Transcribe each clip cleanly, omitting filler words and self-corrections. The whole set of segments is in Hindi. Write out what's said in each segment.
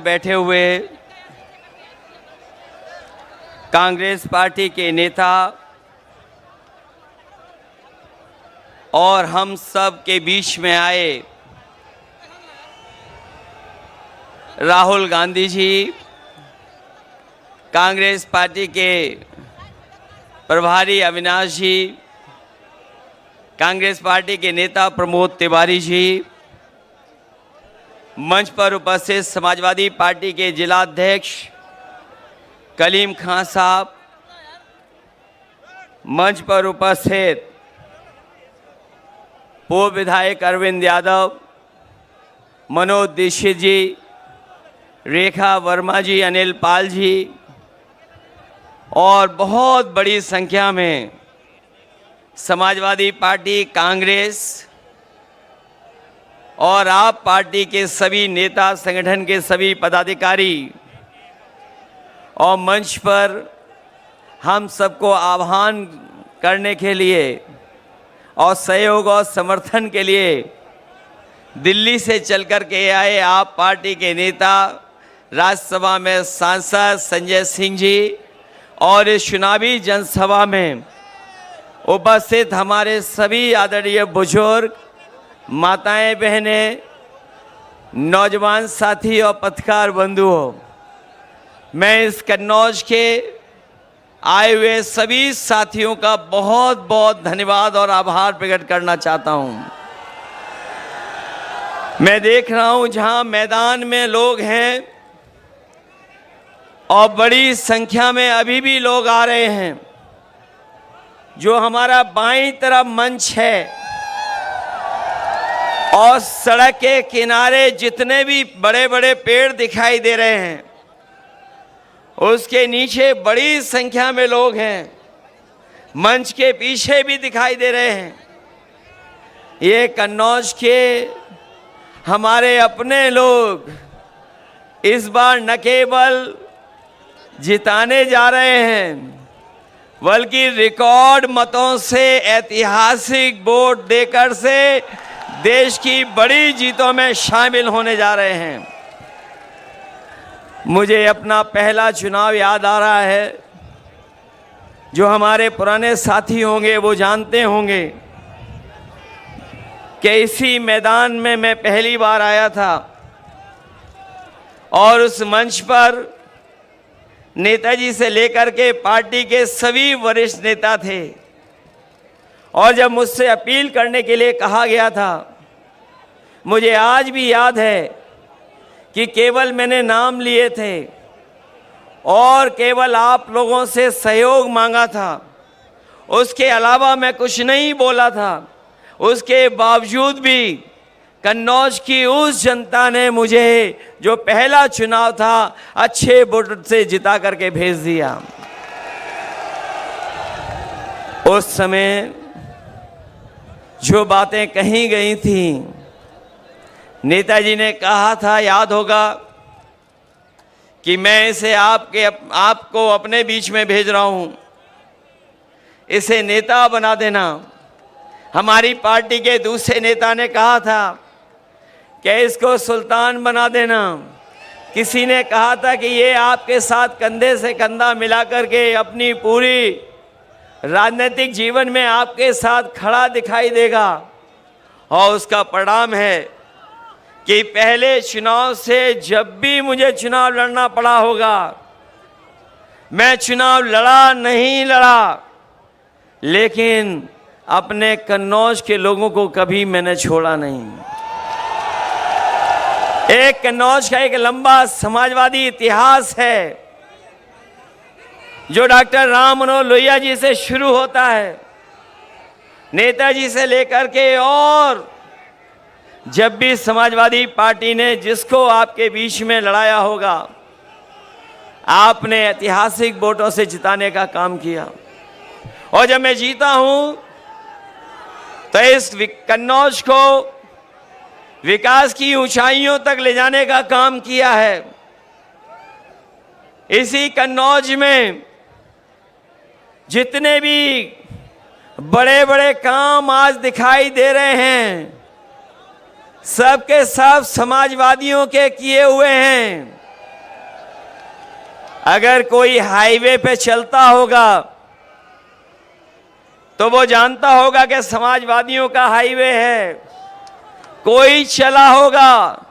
बैठे हुए कांग्रेस पार्टी के नेता और हम सब के बीच में आए राहुल गांधी जी, कांग्रेस पार्टी के प्रभारी अविनाश जी, कांग्रेस पार्टी के नेता प्रमोद तिवारी जी, मंच पर उपस्थित समाजवादी पार्टी के जिला अध्यक्ष कलीम खान साहब, मंच पर उपस्थित पूर्व विधायक अरविंद यादव, मनोज दीक्षित जी, रेखा वर्मा जी, अनिल पाल जी और बहुत बड़ी संख्या में समाजवादी पार्टी, कांग्रेस और आप पार्टी के सभी नेता, संगठन के सभी पदाधिकारी और मंच पर हम सबको आह्वान करने के लिए और सहयोग और समर्थन के लिए दिल्ली से चल कर के आए आप पार्टी के नेता, राज्यसभा में सांसद संजय सिंह जी और इस चुनावी जनसभा में उपस्थित हमारे सभी आदरणीय बुजुर्ग, माताएं, बहनें, नौजवान साथी और पत्रकार बंधुओं, मैं इस कन्नौज के आए हुए सभी साथियों का बहुत बहुत धन्यवाद और आभार प्रकट करना चाहता हूं। मैं देख रहा हूं जहां मैदान में लोग हैं और बड़ी संख्या में अभी भी लोग आ रहे हैं। जो हमारा बाईं तरफ मंच है और सड़क के किनारे जितने भी बड़े बड़े पेड़ दिखाई दे रहे हैं, उसके नीचे बड़ी संख्या में लोग हैं। मंच के पीछे भी दिखाई दे रहे हैं। ये कन्नौज के हमारे अपने लोग इस बार न केवल जिताने जा रहे हैं, बल्कि रिकॉर्ड मतों से ऐतिहासिक वोट देकर से देश की बड़ी जीतों में शामिल होने जा रहे हैं। मुझे अपना पहला चुनाव याद आ रहा है। जो हमारे पुराने साथी होंगे वो जानते होंगे कि इसी मैदान में मैं पहली बार आया था और उस मंच पर नेताजी से लेकर के पार्टी के सभी वरिष्ठ नेता थे और जब मुझसे अपील करने के लिए कहा गया था, मुझे आज भी याद है कि केवल मैंने नाम लिए थे और केवल आप लोगों से सहयोग मांगा था, उसके अलावा मैं कुछ नहीं बोला था। उसके बावजूद भी कन्नौज की उस जनता ने मुझे जो पहला चुनाव था अच्छे वोट से जिता करके भेज दिया। उस समय जो बातें कही गई थी, नेताजी ने कहा था, याद होगा, कि मैं इसे आपको अपने बीच में भेज रहा हूं, इसे नेता बना देना। हमारी पार्टी के दूसरे नेता ने कहा था कि इसको सुल्तान बना देना। किसी ने कहा था कि ये आपके साथ कंधे से कंधा मिला करके अपनी पूरी राजनीतिक जीवन में आपके साथ खड़ा दिखाई देगा। और उसका परिणाम है कि पहले चुनाव से जब भी मुझे चुनाव लड़ना पड़ा होगा, मैं चुनाव लड़ा नहीं लड़ा, लेकिन अपने कन्नौज के लोगों को कभी मैंने छोड़ा नहीं। एक कन्नौज का एक लंबा समाजवादी इतिहास है जो डॉक्टर राम मनोहर लोहिया जी से शुरू होता है, नेताजी से लेकर के, और जब भी समाजवादी पार्टी ने जिसको आपके बीच में लड़ाया होगा, आपने ऐतिहासिक वोटों से जिताने का काम किया। और जब मैं जीता हूं तो इस कन्नौज को विकास की ऊंचाइयों तक ले जाने का काम किया है। इसी कन्नौज में जितने भी बड़े बड़े काम आज दिखाई दे रहे हैं, सबके सब समाजवादियों के किए हुए हैं। अगर कोई हाईवे पे चलता होगा तो वो जानता होगा कि समाजवादियों का हाईवे है। कोई चला होगा,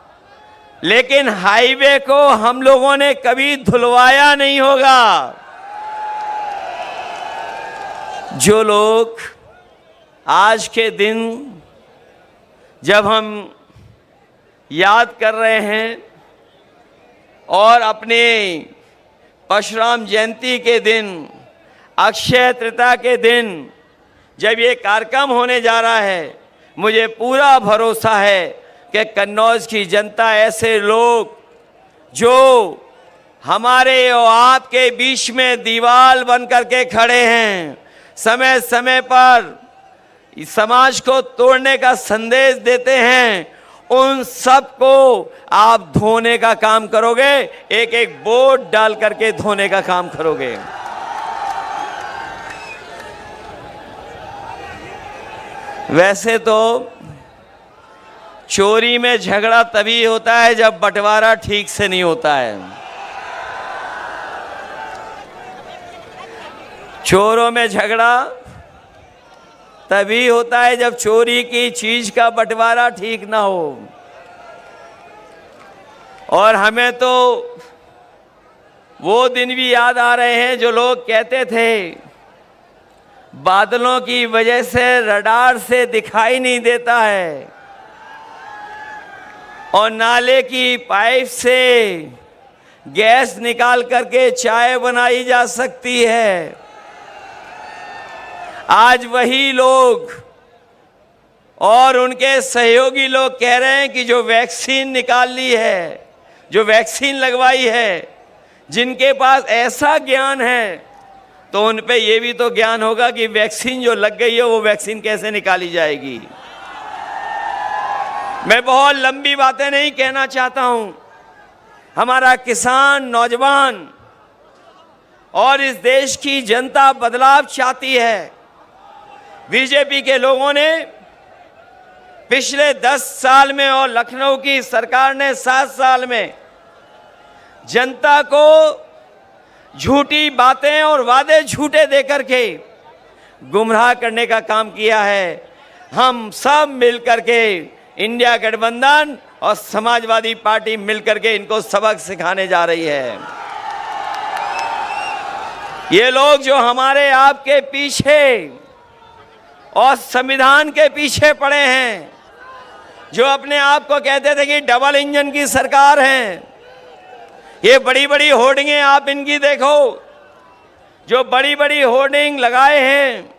लेकिन हाईवे को हम लोगों ने कभी धुलवाया नहीं होगा। जो लोग आज के दिन जब हम याद कर रहे हैं और अपने परशुराम जयंती के दिन, अक्षय तृतीया के दिन जब ये कार्यक्रम होने जा रहा है, मुझे पूरा भरोसा है कि कन्नौज की जनता, ऐसे लोग जो हमारे और आपके बीच में दीवार बन करके खड़े हैं, समय समय पर समाज को तोड़ने का संदेश देते हैं, उन सबको आप धोने का काम करोगे, एक एक वोट डाल करके धोने का काम करोगे। वैसे तो चोरी में झगड़ा तभी होता है जब बंटवारा ठीक से नहीं होता है। चोरों में झगड़ा तभी होता है जब चोरी की चीज का बंटवारा ठीक ना हो। और हमें तो वो दिन भी याद आ रहे हैं जो लोग कहते थे बादलों की वजह से रडार से दिखाई नहीं देता है और नाले की पाइप से गैस निकाल करके चाय बनाई जा सकती है। आज वही लोग और उनके सहयोगी लोग कह रहे हैं कि जो वैक्सीन निकाल ली है, जो वैक्सीन लगवाई है, जिनके पास ऐसा ज्ञान है तो उन पे ये भी तो ज्ञान होगा कि वैक्सीन जो लग गई है वो वैक्सीन कैसे निकाली जाएगी। मैं बहुत लंबी बातें नहीं कहना चाहता हूं। हमारा किसान, नौजवान और इस देश की जनता बदलाव चाहती है। बीजेपी के लोगों ने पिछले 10 साल में और लखनऊ की सरकार ने 7 साल में जनता को झूठी बातें और वादे झूठे देकर के गुमराह करने का काम किया है। हम सब मिलकर के, इंडिया गठबंधन और समाजवादी पार्टी मिलकर के इनको सबक सिखाने जा रही है। ये लोग जो हमारे आपके पीछे और संविधान के पीछे पड़े हैं, जो अपने आप को कहते थे कि डबल इंजन की सरकार है, ये बड़ी बड़ी होर्डिंगें आप इनकी देखो, जो बड़ी बड़ी होर्डिंग लगाए हैं,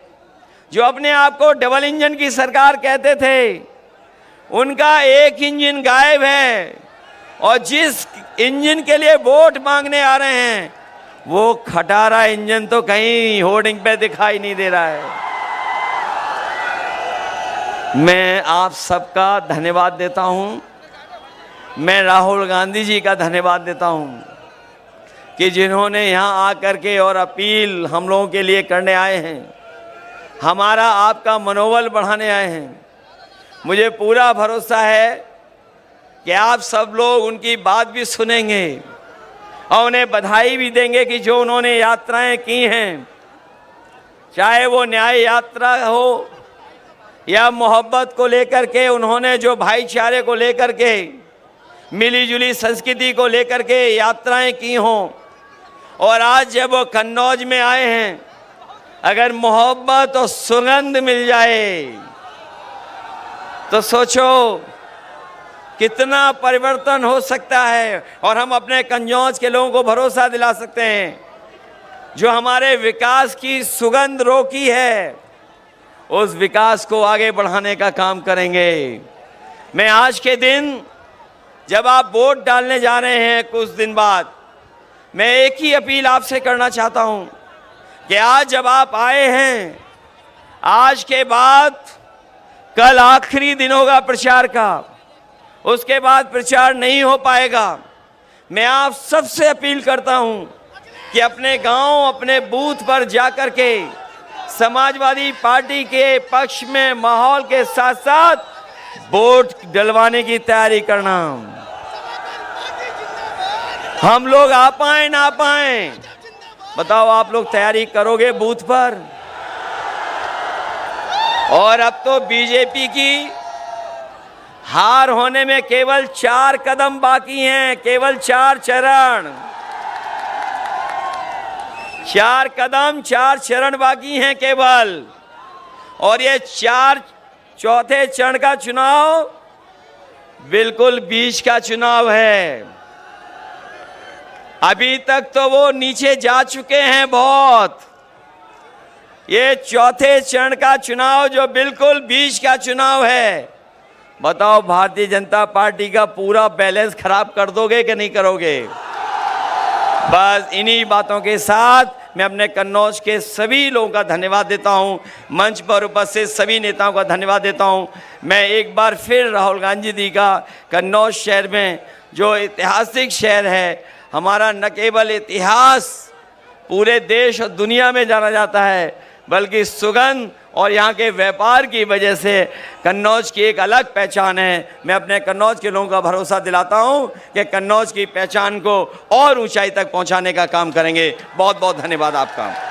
जो अपने आप को डबल इंजन की सरकार कहते थे, उनका एक इंजन गायब है और जिस इंजन के लिए वोट मांगने आ रहे हैं वो खटारा इंजन तो कहीं होर्डिंग पे दिखाई नहीं दे रहा है। मैं आप सबका धन्यवाद देता हूं। मैं राहुल गांधी जी का धन्यवाद देता हूं कि जिन्होंने यहां आकर के और अपील हम लोगों के लिए करने आए हैं, हमारा आपका मनोबल बढ़ाने आए हैं। मुझे पूरा भरोसा है कि आप सब लोग उनकी बात भी सुनेंगे और उन्हें बधाई भी देंगे कि जो उन्होंने यात्राएं की हैं, चाहे वो न्याय यात्रा हो या मोहब्बत को लेकर के, उन्होंने जो भाईचारे को लेकर के, मिली जुली संस्कृति को लेकर के यात्राएं की हों, और आज जब वो कन्नौज में आए हैं, अगर मोहब्बत और सुगंध मिल जाए तो सोचो कितना परिवर्तन हो सकता है। और हम अपने कन्नौज के लोगों को भरोसा दिला सकते हैं, जो हमारे विकास की सुगंध रोकी है, उस विकास को आगे बढ़ाने का काम करेंगे। मैं आज के दिन जब आप वोट डालने जा रहे हैं कुछ दिन बाद, मैं एक ही अपील आपसे करना चाहता हूं कि आज जब आप आए हैं, आज के बाद कल आखिरी दिन होगा प्रचार का, उसके बाद प्रचार नहीं हो पाएगा। मैं आप सबसे अपील करता हूं कि अपने गांव, अपने बूथ पर जाकर के समाजवादी पार्टी के पक्ष में माहौल के साथ साथ वोट डलवाने की तैयारी करना। हम लोग आ पाए ना पाए, बताओ आप लोग तैयारी करोगे बूथ पर? और अब तो बीजेपी की हार होने में केवल 4 कदम बाकी हैं, केवल 4 चरण, 4 कदम 4 चरण बाकी हैं केवल। और ये चौथे चरण का चुनाव बिल्कुल बीच का चुनाव है। अभी तक तो वो नीचे जा चुके हैं बहुत। ये चौथे चरण का चुनाव जो बिल्कुल बीच का चुनाव है, बताओ भारतीय जनता पार्टी का पूरा बैलेंस खराब कर दोगे कि नहीं करोगे? बस इन्हीं बातों के साथ मैं अपने कन्नौज के सभी लोगों का धन्यवाद देता हूं, मंच पर उपस्थित सभी नेताओं का धन्यवाद देता हूं। मैं एक बार फिर राहुल गांधी जी का कन्नौज शहर में, जो ऐतिहासिक शहर है, हमारा न केवल इतिहास पूरे देश और दुनिया में जाना जाता है, बल्कि सुगंध और यहाँ के व्यापार की वजह से कन्नौज की एक अलग पहचान है। मैं अपने कन्नौज के लोगों का भरोसा दिलाता हूँ कि कन्नौज की पहचान को और ऊंचाई तक पहुँचाने का काम करेंगे। बहुत बहुत धन्यवाद आपका।